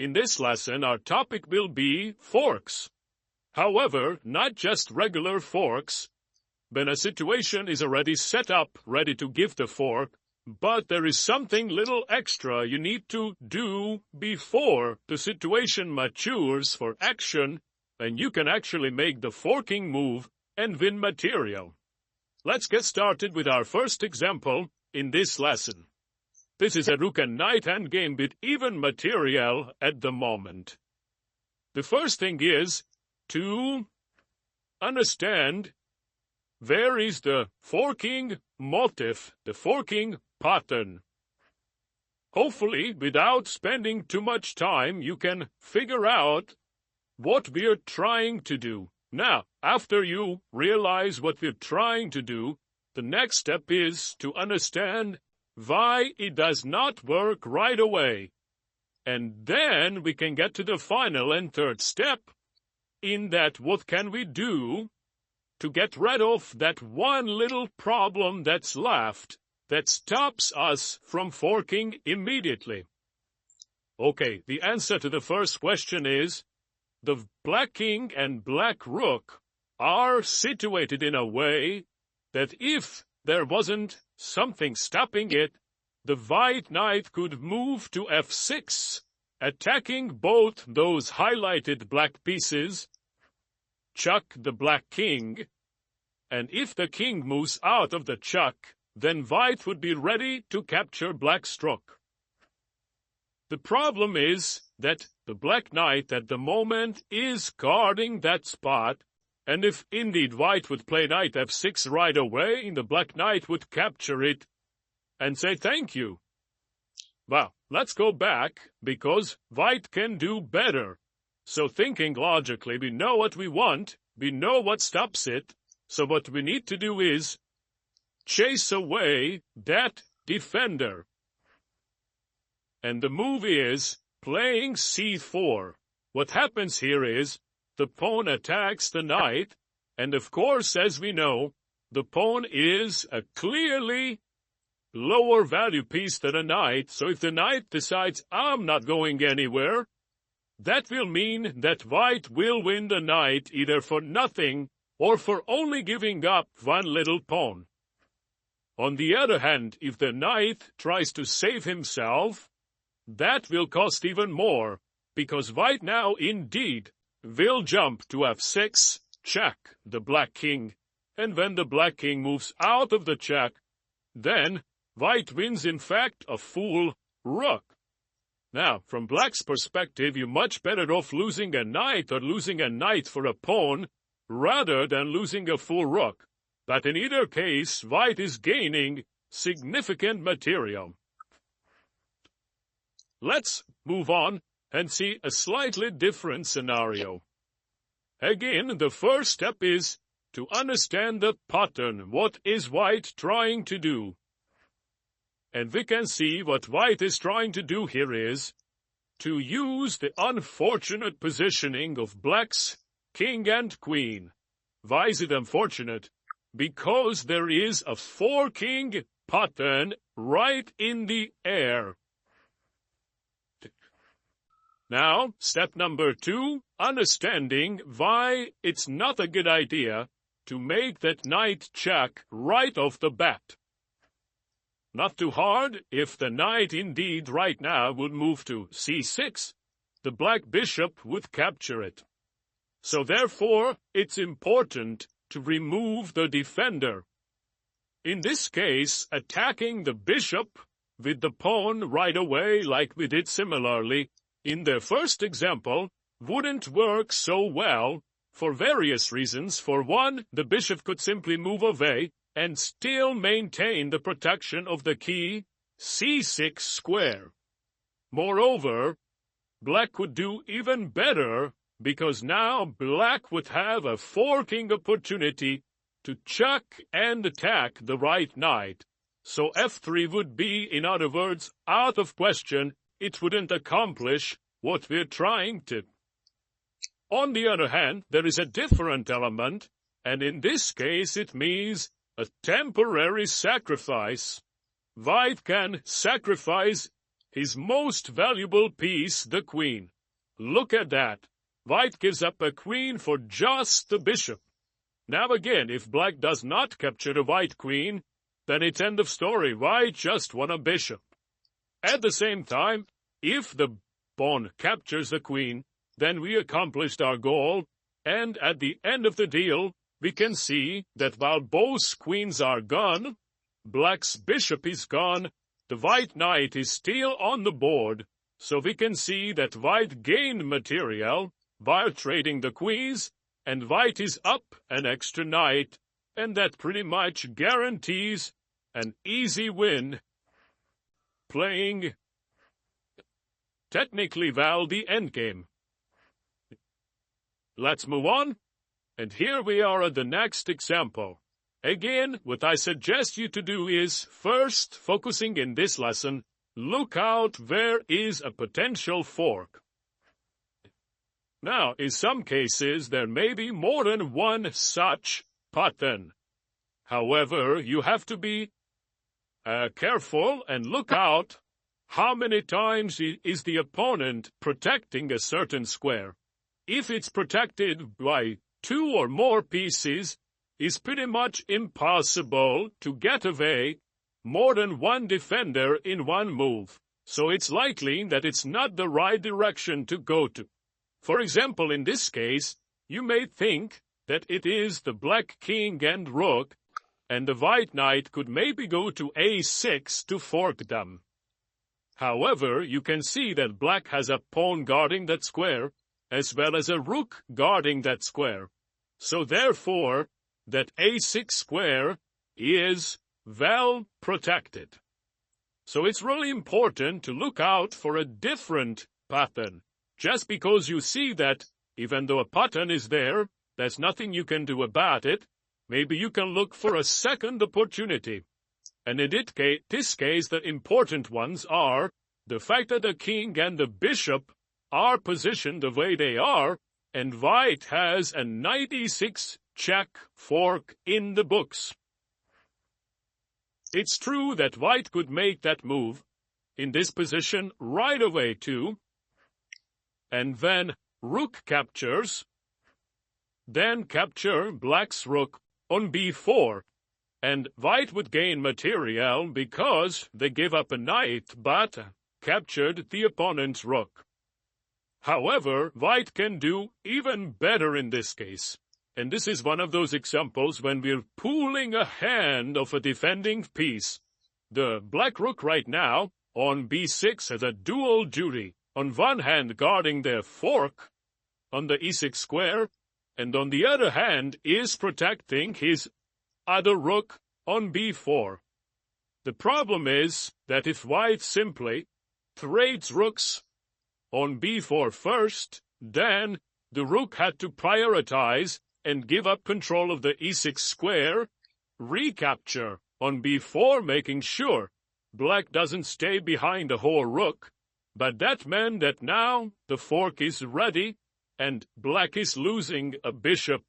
In this lesson, our topic will be forks. However, not just regular forks. When a situation is already set up, ready to give the fork, but there is something little extra you need to do before the situation matures for action, and you can actually make the forking move and win material. Let's get started with our first example in this lesson. This is a rook and knight endgame with even material at the moment. The first thing is to understand where is the forking motif, the forking pattern. Hopefully, without spending too much time, you can figure out what we're trying to do. Now, after you realize what we're trying to do, the next step is to understand why it does not work right away. And then we can get to the final and third step, in that what can we do to get rid of that one little problem that's left that stops us from forking immediately. Okay, the answer to the first question is, the black king and black rook are situated in a way that if there wasn't something stopping it, the white knight could move to f6, attacking both those highlighted black pieces, chuck the black king, and if the king moves out of the chuck, then white would be ready to capture black's rook. The problem is that the black knight at the moment is guarding that spot, and if indeed white would play knight f6 right away, the black knight would capture it and say thank you. Well, let's go back, because white can do better. So thinking logically, we know what we want, we know what stops it, so what we need to do is chase away that defender. And the move is playing c4. What happens here is the pawn attacks the knight, and of course, as we know, the pawn is a clearly lower value piece than a knight, so if the knight decides I'm not going anywhere, that will mean that white will win the knight either for nothing or for only giving up one little pawn. On the other hand, if the knight tries to save himself, that will cost even more, because white now indeed will jump to f6, check the black king, and when the black king moves out of the check, then white wins in fact a full rook. Now, from black's perspective, you're much better off losing a knight or losing a knight for a pawn rather than losing a full rook. But in either case, white is gaining significant material. Let's move on and see a slightly different scenario. Again, the first step is to understand the pattern. What is white trying to do? And we can see what white is trying to do here is to use the unfortunate positioning of black's king and queen. Why is it unfortunate? Because there is a forking pattern right in the air. Now, step number 2, understanding why it's not a good idea to make that knight check right off the bat. Not too hard. If the knight indeed right now would move to c6, the black bishop would capture it. So therefore, it's important to remove the defender. In this case, attacking the bishop with the pawn right away, like we did similarly in the first example, wouldn't work so well for various reasons. For one, the bishop could simply move away and still maintain the protection of the key c6 square. Moreover, black would do even better, because now black would have a forking opportunity to chuck and attack the right knight. So f3 would be, in other words, out of question. It wouldn't accomplish what we're trying to. On the other hand, there is a different element, and in this case it means a temporary sacrifice. White can sacrifice his most valuable piece, the queen. Look at that. White gives up a queen for just the bishop. Now again, if black does not capture the white queen, then it's end of story. White just won a bishop. At the same time, if the pawn captures the queen, then we accomplished our goal, and at the end of the deal, we can see that while both queens are gone, black's bishop is gone, the white knight is still on the board, so we can see that white gained material while trading the queens, and white is up an extra knight, and that pretty much guarantees an easy win, playing technically well the endgame. Let's move on, and here we are at the next example. Again, what I suggest you to do is, first, focusing in this lesson, look out where is a potential fork. Now, in some cases, there may be more than one such pattern. However, you have to be careful and look out how many times is the opponent protecting a certain square. If it's protected by 2 or more pieces, it's pretty much impossible to get away more than one defender in one move. So it's likely that it's not the right direction to go to. For example, in this case, you may think that it is the black king and rook, and the white knight could maybe go to a6 to fork them. However, you can see that black has a pawn guarding that square, as well as a rook guarding that square. So therefore, that a6 square is well protected. So it's really important to look out for a different pattern. Just because you see that, even though a pattern is there, there's nothing you can do about it, maybe you can look for a second opportunity. And in this case, the important ones are the fact that the king and the bishop are positioned the way they are, and white has a knight e6 check fork in the books. It's true that white could make that move in this position right away too, and then rook captures, then capture black's rook on b4, and white would gain material because they give up a knight but captured the opponent's rook. However, white can do even better in this case, and this is one of those examples when we're pulling a hand of a defending piece. The black rook right now on b6 has a dual duty. On one hand guarding their fork on the e6 square, and on the other hand is protecting his other rook on b4. The problem is that if white simply trades rooks on b4 first, then the rook had to prioritize and give up control of the e6 square, recapture on b4, making sure black doesn't stay behind the whole rook. But that meant that now the fork is ready, and black is losing a bishop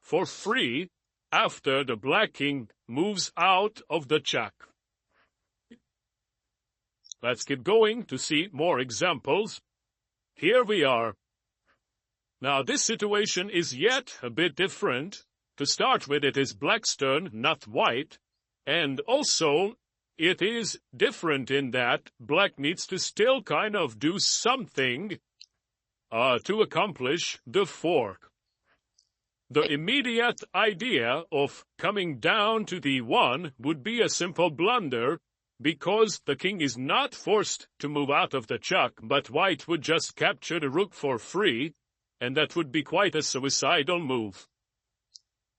for free after the black king moves out of the check. Let's keep going to see more examples. Here we are. Now this situation is yet a bit different. To start with, it is black's turn, not white, and also it is different in that black needs to still kind of do something to accomplish the fork. The immediate idea of coming down to d1 would be a simple blunder because the king is not forced to move out of the check, but white would just capture the rook for free, and that would be quite a suicidal move.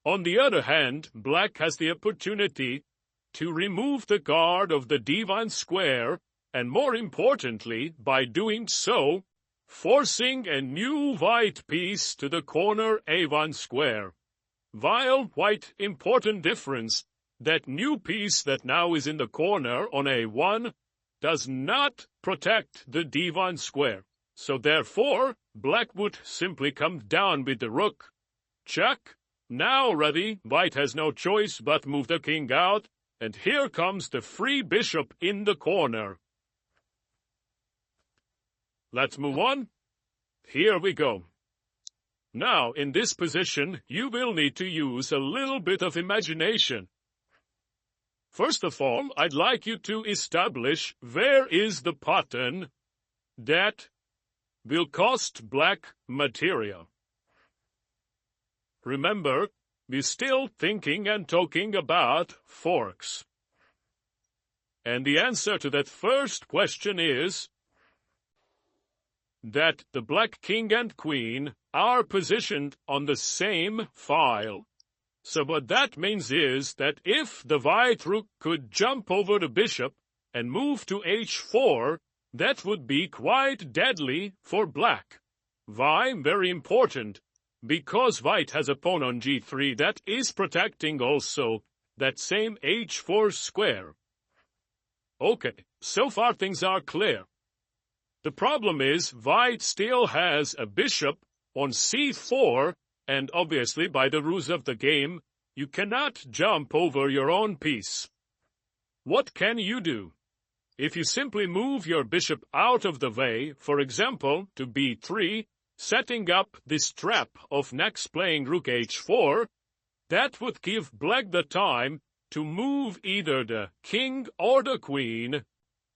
On the other hand, black has the opportunity to remove the guard of the d1 square, and more importantly, by doing so, forcing a new white piece to the corner a1 square. While white important difference, that new piece that now is in the corner on a1 does not protect the d1 square. So therefore, black would simply come down with the rook. Check. Now ready, white has no choice but move the king out, and here comes the free bishop in the corner. Let's move on. Here we go. Now, in this position, you will need to use a little bit of imagination. First of all, I'd like you to establish where is the pattern that will cost black material. Remember, we're still thinking and talking about forks. And the answer to that first question is that the black king and queen are positioned on the same file. So what that means is that if the white rook could jump over the bishop and move to h4, that would be quite deadly for black. Why? Very important. Because white has a pawn on g3 that is protecting also that same h4 square. Okay, so far things are clear. The problem is white still has a bishop on c4, and obviously by the rules of the game, you cannot jump over your own piece. What can you do? If you simply move your bishop out of the way, for example, to b3, setting up this trap of next playing rook h4, that would give black the time to move either the king or the queen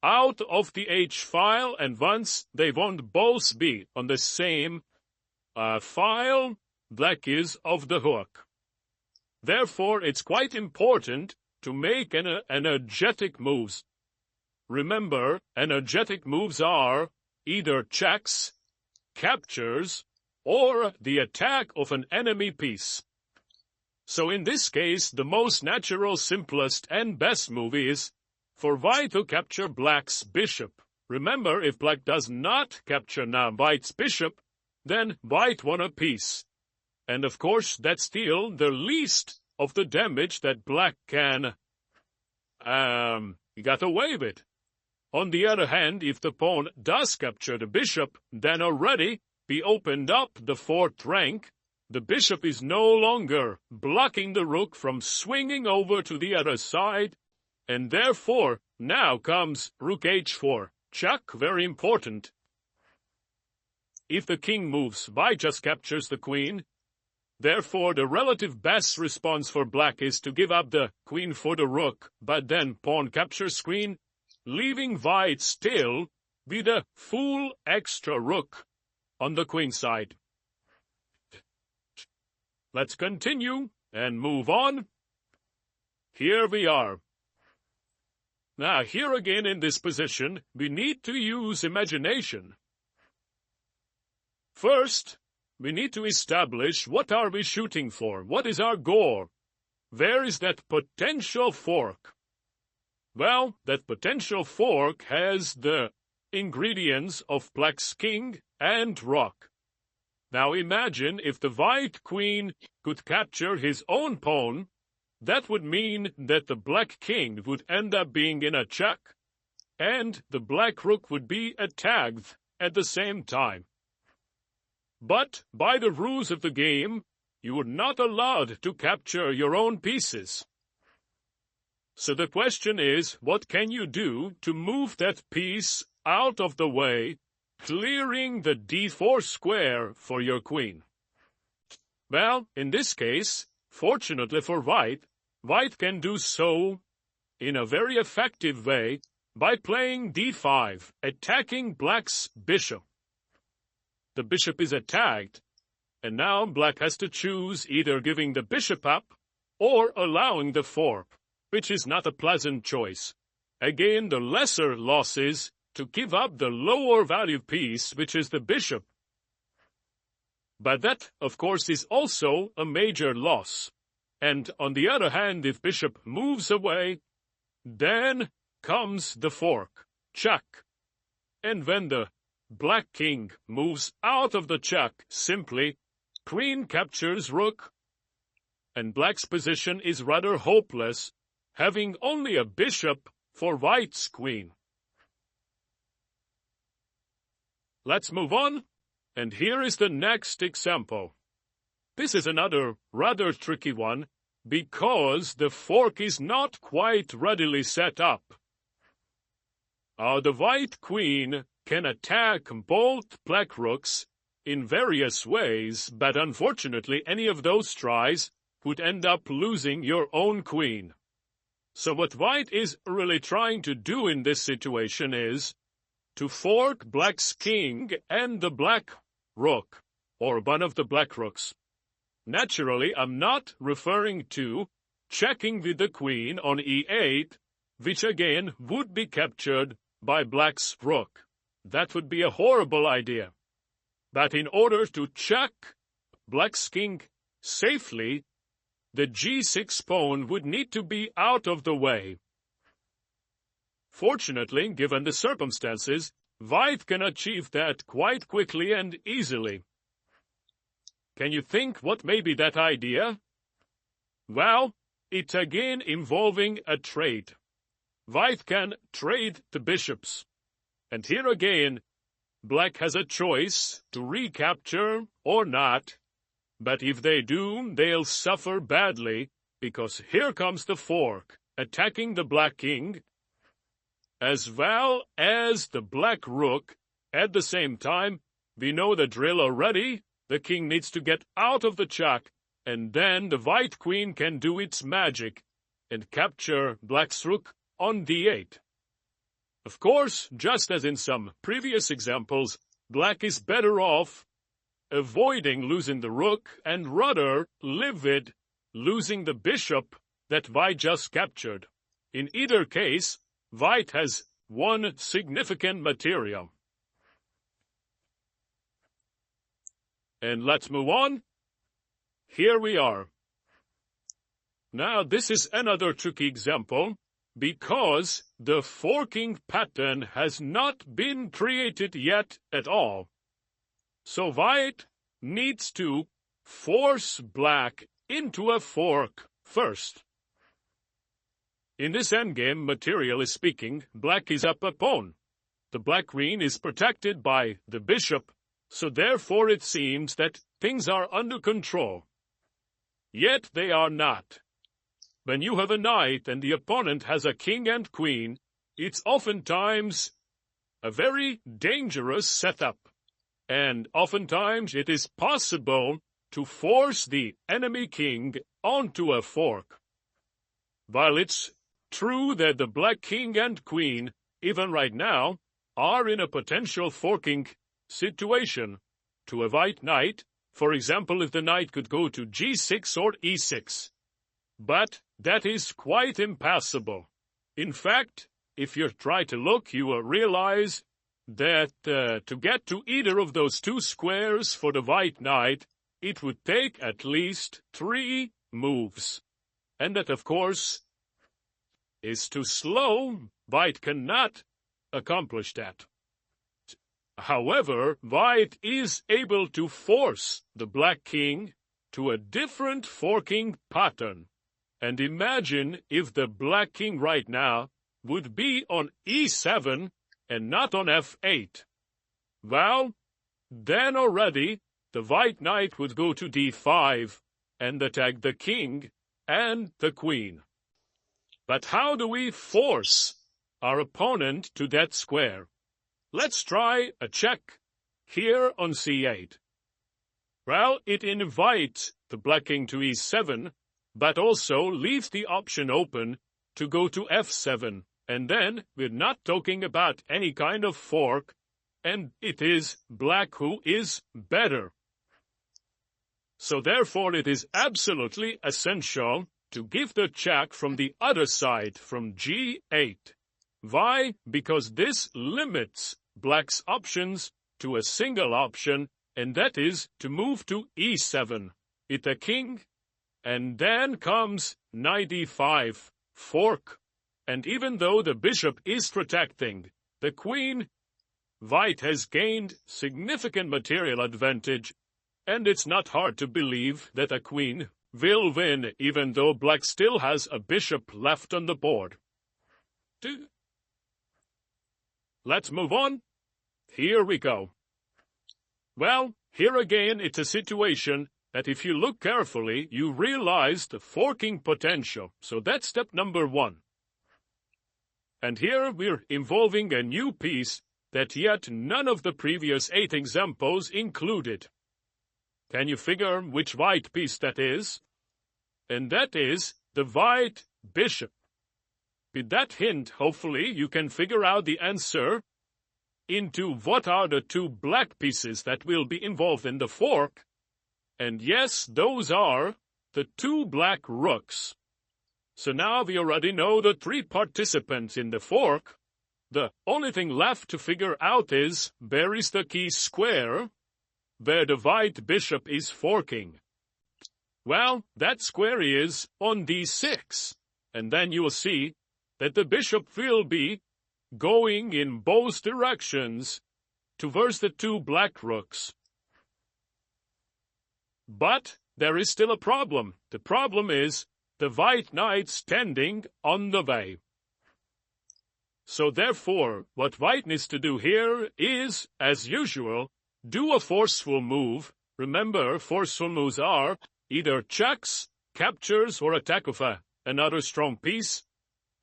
out of the h-file, and once they won't both be on the same file, black is off the hook. Therefore, it's quite important to make energetic moves. Remember, energetic moves are either checks, captures, or the attack of an enemy piece. So in this case, the most natural, simplest, and best move is for white to capture black's bishop. Remember, if black does not capture now white's bishop, then white won a piece. And of course, that's still the least of the damage that black can get away with. On the other hand, if the pawn does capture the bishop, then already we opened up the fourth rank. The bishop is no longer blocking the rook from swinging over to the other side, and therefore now comes rook h4. Check, very important. If the king moves, white just captures the queen. Therefore, the relative best response for black is to give up the queen for the rook, but then pawn captures queen, leaving white still with a full extra rook on the queen side. Let's continue and move on. Here we are. Now, here again in this position, we need to use imagination. First, we need to establish what are we shooting for. What is our goal? Where is that potential fork? Well, that potential fork has the ingredients of black's king and rook. Now imagine if the white queen could capture his own pawn, that would mean that the black king would end up being in a check, and the black rook would be attacked at the same time. But by the rules of the game, you were not allowed to capture your own pieces. So the question is, what can you do to move that piece out of the way, clearing the d4 square for your queen? Well, in this case, fortunately for white, white can do so in a very effective way by playing d5, attacking black's bishop. The bishop is attacked, and now black has to choose either giving the bishop up or allowing the fork, which is not a pleasant choice. Again, the lesser loss is to give up the lower value piece, which is the bishop. But that, of course, is also a major loss. And on the other hand, if bishop moves away, then comes the fork, check. And when the black king moves out of the check, simply queen captures rook, and black's position is rather hopeless, having only a bishop for white's queen. Let's move on, and here is the next example. This is another rather tricky one, because the fork is not quite readily set up. The white queen can attack both black rooks in various ways, but unfortunately any of those tries would end up losing your own queen. So what white is really trying to do in this situation is to fork black's king and the black rook, or one of the black rooks. Naturally, I'm not referring to checking with the queen on e8, which again would be captured by black's rook. That would be a horrible idea. But in order to check black's king safely, the g6 pawn would need to be out of the way. Fortunately, given the circumstances, white can achieve that quite quickly and easily. Can you think what may be that idea? Well, it's again involving a trade. White can trade the bishops. And here again, black has a choice to recapture or not. But if they do, they'll suffer badly, because here comes the fork, attacking the black king, as well as the black rook. At the same time, we know the drill already. The king needs to get out of the check, and then the white queen can do its magic and capture black's rook on d8. Of course, just as in some previous examples, black is better off avoiding losing the rook and rather live with losing the bishop that white just captured. In either case, white has won significant material. And let's move on. Here we are. Now this is another tricky example because the forking pattern has not been created yet at all. So white needs to force black into a fork first. In this endgame, materially speaking, black is up a pawn. The black queen is protected by the bishop, so therefore it seems that things are under control. Yet they are not. When you have a knight and the opponent has a king and queen, it's oftentimes a very dangerous setup. And oftentimes it is possible to force the enemy king onto a fork. While it's true that the black king and queen, even right now, are in a potential forking situation to a white knight, for example, if the knight could go to g6 or e6. But that is quite impassable. In fact, if you try to look, you will realize that to get to either of those two squares for the white knight, it would take at least 3 moves. And that, of course, is too slow. White cannot accomplish that. However, white is able to force the black king to a different forking pattern. And imagine if the black king right now would be on e7 and not on f8. Well, then already the white knight would go to d5 and attack the king and the queen. But how do we force our opponent to that square? Let's try a check here on c8. Well, it invites the black king to e7, but also leaves the option open to go to f7. And then we're not talking about any kind of fork, and it is black who is better. So therefore it is absolutely essential to give the check from the other side, from g8. Why? Because this limits black's options to a single option, and that is to move to e7. With a king, and then comes knight e5, fork. And even though the bishop is protecting the queen, white has gained significant material advantage, and it's not hard to believe that a queen will win even though black still has a bishop left on the board. Let's move on. Here we go. Well, here again it's a situation that if you look carefully, you realize the forking potential. So that's step number 1. And here we're involving a new piece that yet none of the previous 8 examples included. Can you figure which white piece that is? And that is the white bishop. With that hint, hopefully, you can figure out the answer into what are the 2 black pieces that will be involved in the fork. And yes, those are the 2 black rooks. So now we already know the 3 participants in the fork. The only thing left to figure out is where is the key square where the white bishop is forking. Well, that square is on d6, and then you will see that the bishop will be going in both directions towards the 2 black rooks. But there is still a problem. The problem is the white knight standing on the way. So therefore, what white needs to do here is, as usual, do a forceful move. Remember, forceful moves are either checks, captures, or attack of another strong piece.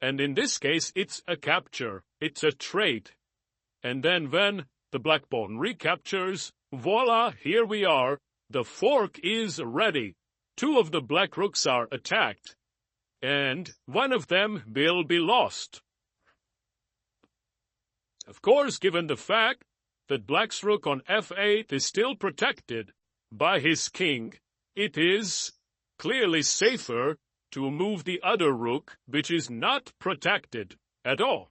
And in this case, it's a capture. It's a trade. And then when the black pawn recaptures, voila, here we are. The fork is ready. 2 of the black rooks are attacked, and one of them will be lost. Of course, given the fact that black's rook on f8 is still protected by his king, it is clearly safer to move the other rook, which is not protected at all.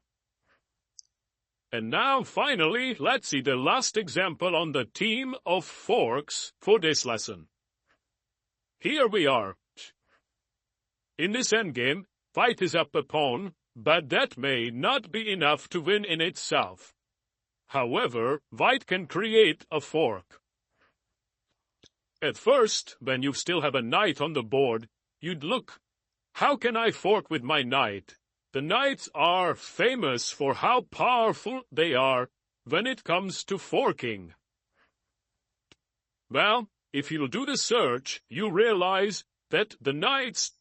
And now, finally, let's see the last example on the team of forks for this lesson. Here we are. In this endgame, white is up a pawn, but that may not be enough to win in itself. However, white can create a fork. At first, when you still have a knight on the board, you'd look, how can I fork with my knight? The knights are famous for how powerful they are when it comes to forking. Well, if you'll do the search, you realize that the knights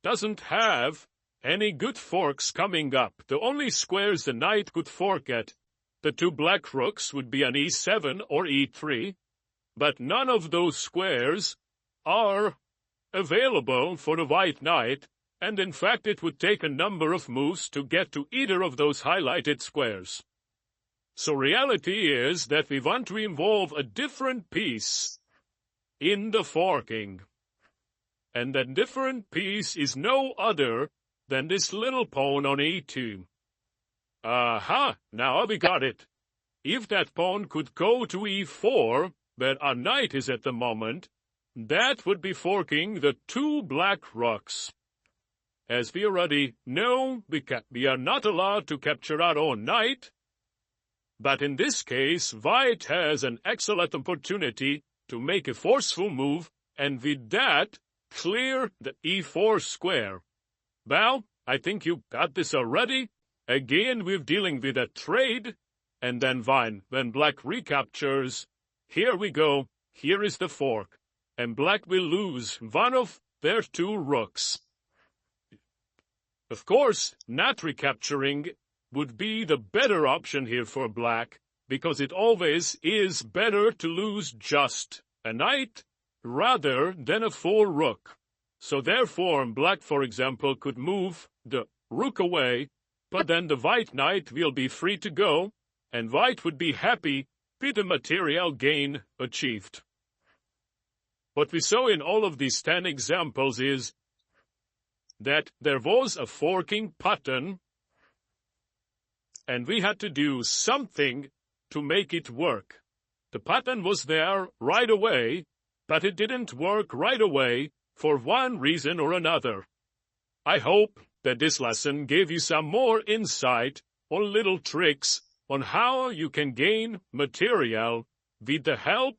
doesn't have any good forks coming up. The only squares the knight could fork at, the 2 black rooks, would be an e7 or e3, but none of those squares are available for the white knight. And in fact, it would take a number of moves to get to either of those highlighted squares. So reality is that we want to involve a different piece in the forking. And that different piece is no other than this little pawn on e2. Aha, now we got it. If that pawn could go to e4, where our knight is at the moment, that would be forking the 2 black rooks. As we already know, we are not allowed to capture our own knight, but in this case, white has an excellent opportunity to make a forceful move, and with that, clear the e4 square. Well, I think you got this already. Again, we're dealing with a trade, and then fine, when black recaptures, here we go, here is the fork, and black will lose one of their 2 rooks. Of course, not recapturing would be the better option here for black, because it always is better to lose just a knight rather than a full rook. So therefore, black, for example, could move the rook away, but then the white knight will be free to go, and white would be happy with the material gain achieved. What we saw in all of these 10 examples is that there was a forking pattern, and we had to do something to make it work. The pattern was there right away, but it didn't work right away for one reason or another. I hope that this lesson gave you some more insight or little tricks on how you can gain material with the help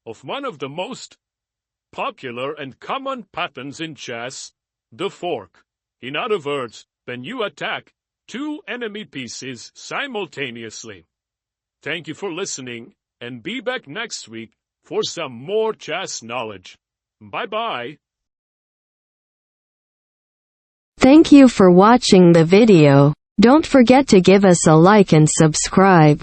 of one of the most popular and common patterns in chess, the fork. In other words, when you attack 2 enemy pieces simultaneously. Thank you for listening, and be back next week for some more chess knowledge. Bye-bye. Thank you for watching the video. Don't forget to give us a like and subscribe.